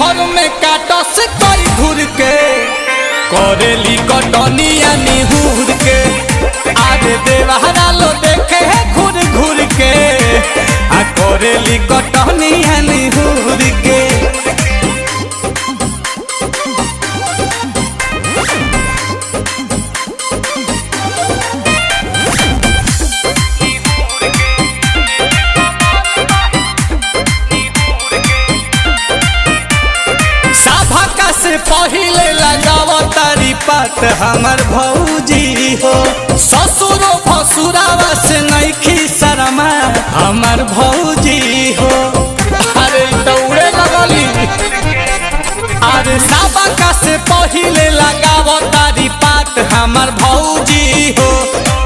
घर में काटस कोई घूर के करेली कटनिया निहुर के आगे देवहरा लो देखे है घूर घूर के आ करेली कटनिया निहुर के। से पहिले लगाव तारी पात हमर भौजी हो ससुरो भसुरावा से नइखी शरमा हमर भौजी हो। अरे दौड़े लगली अरे सबका से पहिले लगाव तारी पात हमर भौजी हो